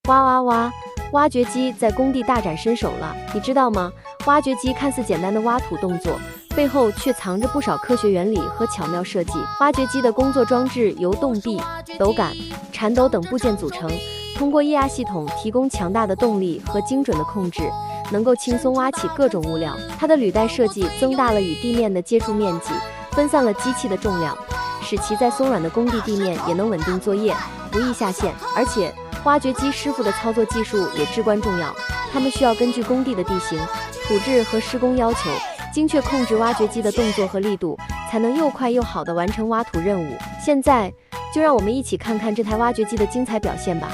哇哇哇！挖掘机在工地大展身手了，你知道吗？挖掘机看似简单的挖土动作，背后却藏着不少科学原理和巧妙设计。挖掘机的工作装置由洞壁、斗杆、铲斗等部件组成，通过液压系统提供强大的动力和精准的控制，能够轻松挖起各种物料。它的履带设计增大了与地面的接触面积，分散了机器的重量，使其在松软的工地地面也能稳定作业，不易下陷。而且挖掘机师傅的操作技术也至关重要，他们需要根据工地的地形、土质和施工要求，精确控制挖掘机的动作和力度，才能又快又好地完成挖土任务。现在，就让我们一起看看这台挖掘机的精彩表现吧。